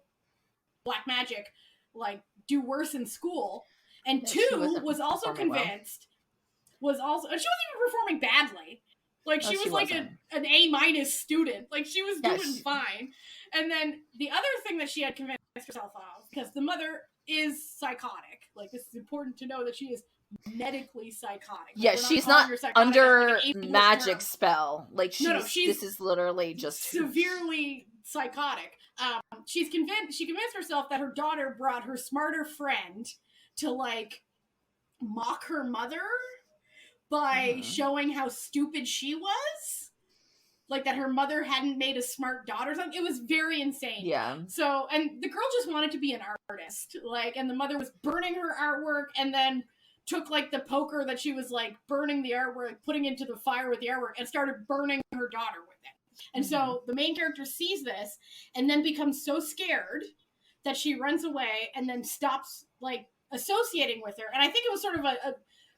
black magic, like, do worse in school, and two, was also convinced... she wasn't even performing badly. Like, she was like an A- student. Like, she was doing fine. And then the other thing that she had convinced herself of, because the mother is psychotic. Like, this is important to know that she is medically psychotic. Like, yeah, she's not under magic spell. Like, this is literally just severely psychotic. She convinced herself that her daughter brought her smarter friend to, like, mock her mother by showing how stupid she was. Like, that her mother hadn't made a smart daughter or something. It was very insane. Yeah. So, and the girl just wanted to be an artist. Like, and the mother was burning her artwork and then took, like, the poker that she was, like, burning the artwork, putting into the fire with the artwork, and started burning her daughter with it. And so the main character sees this and then becomes so scared that she runs away and then stops, like, associating with her. And I think it was sort of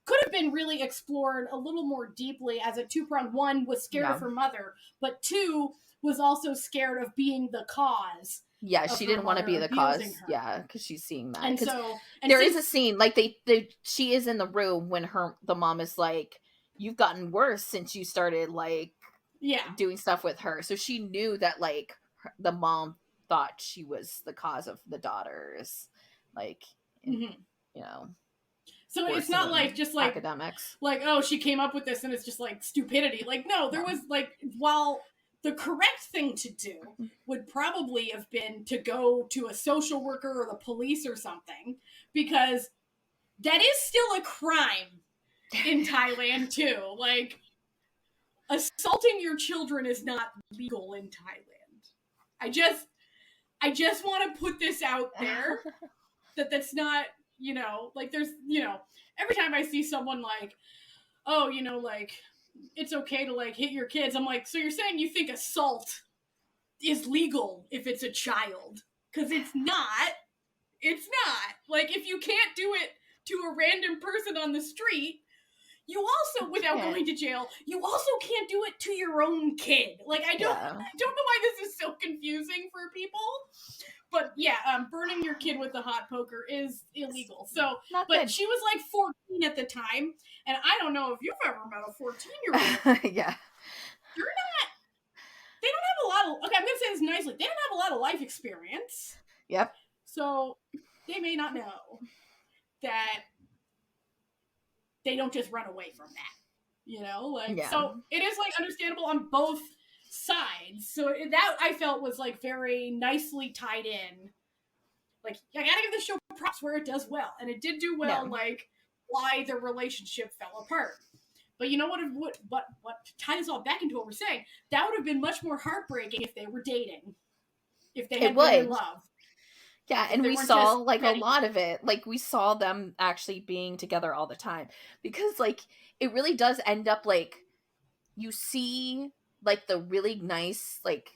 could have been really explored a little more deeply as a two-pronged. One, was scared of her mother, but two, was also scared of being the cause. Yeah, she didn't want to be the cause. Her. Yeah, because she's seeing that. And so there is a scene, like, she is in the room when the mom is like, you've gotten worse since you started, like, doing stuff with her. So she knew that, like, the mom thought she was the cause of the daughters, like, you know. So it's not like just like academics, like, oh, she came up with this and it's just like stupidity. Like, no, there was, like, while the correct thing to do would probably have been to go to a social worker or the police or something, because that is still a crime in Thailand too. Like, assaulting your children is not legal in Thailand. I just want to put this out there that's not, you know, like, there's, you know, every time I see someone like, oh, you know, like, it's okay to, like, hit your kids, I'm like, so you're saying you think assault is legal if it's a child? Because it's not. It's not. Like, if you can't do it to a random person on the street, you also, without going to jail, you also can't do it to your own kid. Like, I don't know why this is so confusing for people. But yeah, burning your kid with a hot poker is illegal. So, but she was like 14 at the time, and I don't know if you've ever met a 14-year-old. Yeah. They don't have a lot of, okay, I'm going to say this nicely, they don't have a lot of life experience. Yep. So, they may not know that they don't just run away from that. You know? Like, so it is, like, understandable on both sides. So that, I felt, was, like, very nicely tied in. Like, I gotta give the show props where it does well, and it did do well. Like, why the relationship fell apart. But you know what to tie this all back into what we're saying, that would have been much more heartbreaking if they were dating, if they had been in love. Yeah, and we saw, like, a lot of it. Like, we saw them actually being together all the time, because, like, it really does end up, like, you see, like, the really nice, like,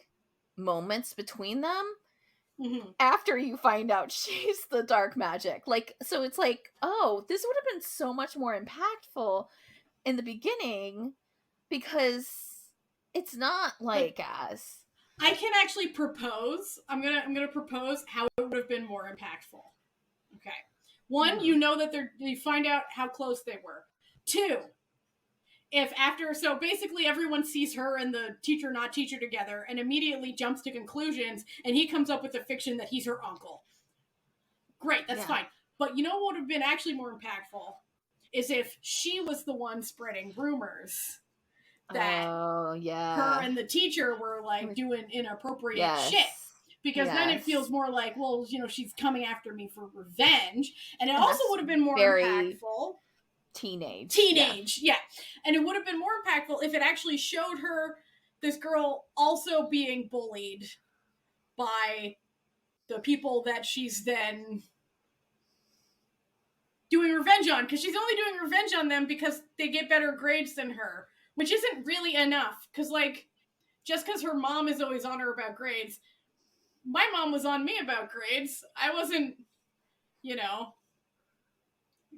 moments between them after you find out she's the dark magic. Like, so it's like, oh, this would have been so much more impactful in the beginning, because it's not like as... I can actually propose. I'm gonna propose how it would have been more impactful. Okay. One, you know that you find out how close they were. Two, if after, so basically everyone sees her and the teacher not teacher together and immediately jumps to conclusions, and he comes up with the fiction that he's her uncle. Great, that's fine. But you know what would have been actually more impactful is if she was the one spreading rumors that her and the teacher were, like, doing inappropriate shit. Because then it feels more like, well, you know, she's coming after me for revenge. And it also would have been more impactful. Teenage, yeah. And it would have been more impactful if it actually showed her, this girl, also being bullied by the people that she's then doing revenge on. Because she's only doing revenge on them because they get better grades than her. Which isn't really enough. Because, like, just because her mom is always on her about grades, my mom was on me about grades. I wasn't, you know,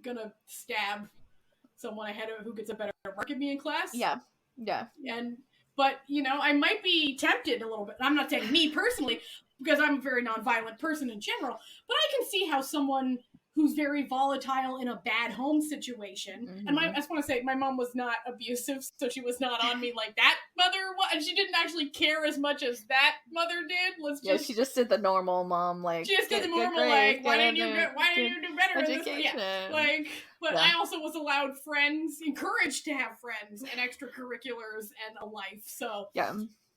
gonna stab someone ahead of who gets a better mark at me in class. Yeah. But, you know, I might be tempted a little bit. I'm not saying me personally, because I'm a very nonviolent person in general, but I can see how someone who's very volatile in a bad home situation. Mhm. And I just want to say, my mom was not abusive, so she was not on me like that mother was, and she didn't actually care as much as that mother did. She just did the normal mom, like, she just did the normal, grades, like, why didn't you do better education. in this? Yeah, like, but I also was allowed friends, encouraged to have friends and extracurriculars and a life, so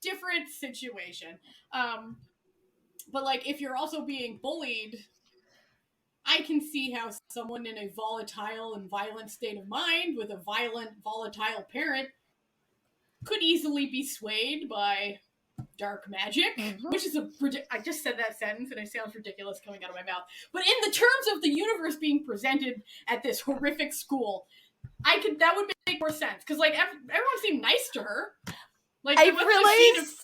different situation. But like, if you're also being bullied, I can see how someone in a volatile and violent state of mind with a violent, volatile parent could easily be swayed by dark magic, which is I just said that sentence and it sounds ridiculous coming out of my mouth. But in the terms of the universe being presented at this horrific school, that would make more sense. Because, like, everyone seemed nice to her. Like, I realized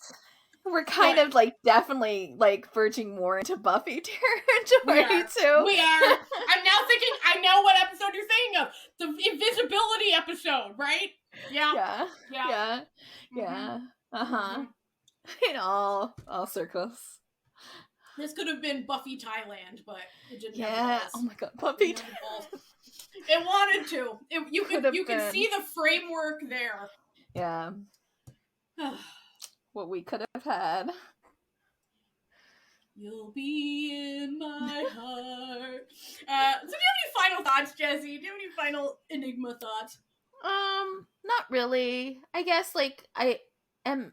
we're kind of, like, definitely, like, verging more into Buffy territory, too. We are. I'm now thinking, I know what episode you're thinking of. The invisibility episode, right? Yeah. Uh-huh. In all circles. This could have been Buffy Thailand, but it didn't have balls. Oh my god, Buffy Thailand. It wanted to. You could see the framework there. Yeah. What we could have had. You'll be in my heart. So do you have any final thoughts, Jessie? Do you have any final Enigma thoughts? Not really. I guess, like, I am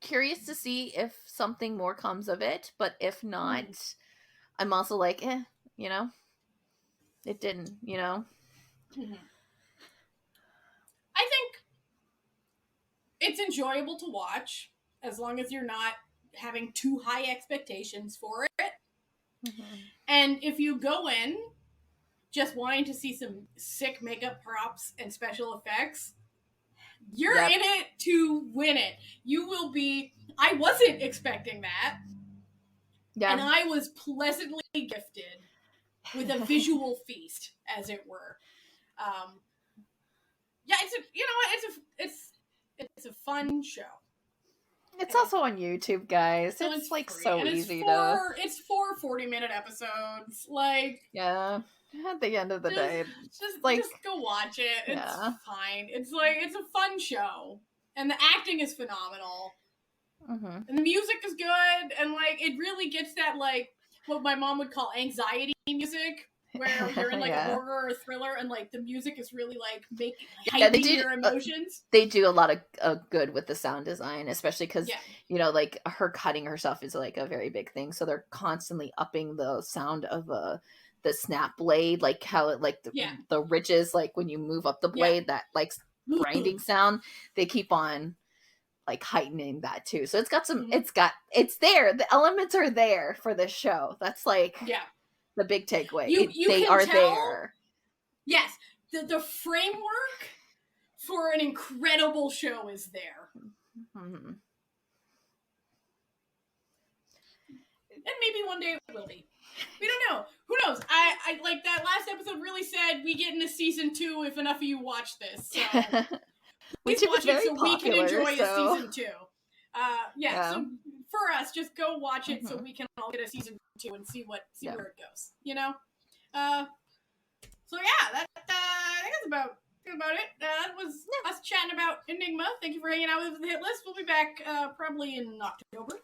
curious to see if something more comes of it, but if not, I'm also like, you know, it didn't, you know. I think it's enjoyable to watch as long as you're not having too high expectations for it. And if you go in just wanting to see some sick makeup props and special effects, you're in it to win it. You will be... I wasn't expecting that. Yeah. And I was pleasantly gifted with a visual feast, as it were. It's a fun show. It's also on YouTube, guys. So it's like free. So easy to... It's 4 40-minute episodes. Like... Yeah. At the end of the day. Just go watch it. It's fine. It's a fun show. And the acting is phenomenal. And the music is good. And, like, it really gets that, like, what my mom would call anxiety music. Where you're in, like, a horror or a thriller, and, like, the music is really, like, heightening your emotions. They do a lot of good with the sound design, especially because, you know, like, her cutting herself is, like, a very big thing. So they're constantly upping the sound of the snap blade, like, how it, like, the ridges, like, when you move up the blade, that, like, grinding sound, they keep on, like, heightening that, too. So it's got some, it's there. The elements are there for this show. That's, like... the big takeaway. They are there. Yes. The framework for an incredible show is there. And maybe one day it will be. We don't know. Who knows? I like that last episode really said we get into season 2 if enough of you watch this. So which was very so popular, we can enjoy so... a season 2. So for us, just go watch it so we can all get a season 2 and see where it goes. You know? So yeah, that I think that's about it. That was us chatting about Enigma. Thank you for hanging out with the Hit List. We'll be back probably in October.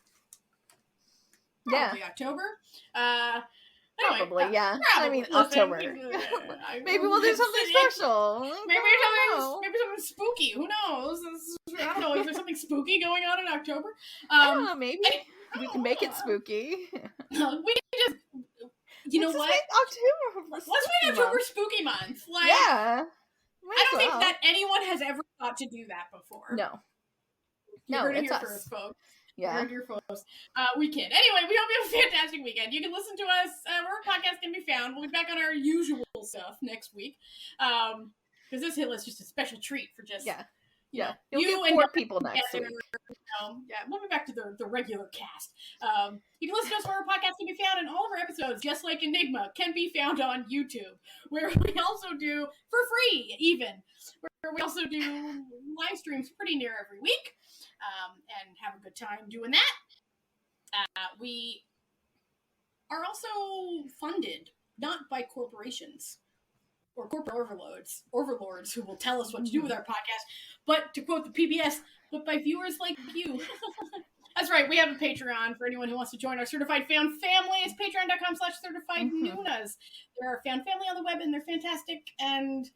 October. Anyway, probably, yeah. I mean, October. Maybe we'll do something special. Maybe something spooky. Who knows? I don't know. Is there something spooky going on in October? I don't know. Maybe we can make it spooky. We can just... You know what? Let's make October spooky month. Like, I don't think that anyone has ever thought to do that before. No. You heard it here first, folks. Yeah. Heard your folks. We can. Anyway, we hope you have a fantastic weekend. You can listen to us where our podcast can be found. We'll be back on our usual stuff next week. Because this Hit List is just a special treat for just... You and 4 people next week. We'll be back to the regular cast. You can listen to us where our podcast can be found, and all of our episodes, just like Enigma, can be found on YouTube, where we also do, for free even, where we also do live streams pretty near every week, and have a good time doing that. We are also funded not by corporations or corporate overlords who will tell us what to do with our podcast, but to quote the PBS, but by viewers like you. That's right. We have a Patreon for anyone who wants to join our certified fan family. It's patreon.com/certified Noonas. They're our fan family on the web, and they're fantastic. And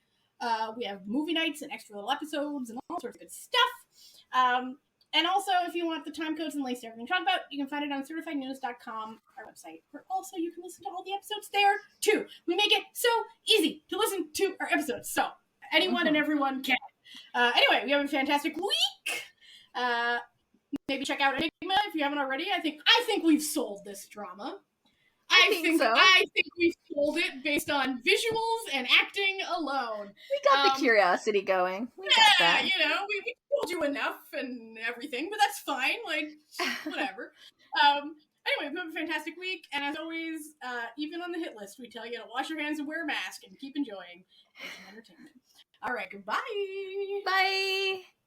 we have movie nights and extra little episodes and all sorts of good stuff. And also, if you want the time codes and links to everything we talk about, you can find it on certifiednoonas.com, our website, where also you can listen to all the episodes there, too. We make it so easy to listen to our episodes, so anyone and everyone can. Anyway, we have a fantastic week. Maybe check out Enigma if you haven't already. I think we've sold this drama. I think so. I think we sold it based on visuals and acting alone. We got the curiosity going. We got that. You know, we told you enough and everything, but that's fine. Like, whatever. Anyway, we have a fantastic week, and as always, even on the hit list, we tell you to wash your hands and wear a mask and keep enjoying entertainment. All right, goodbye. Bye.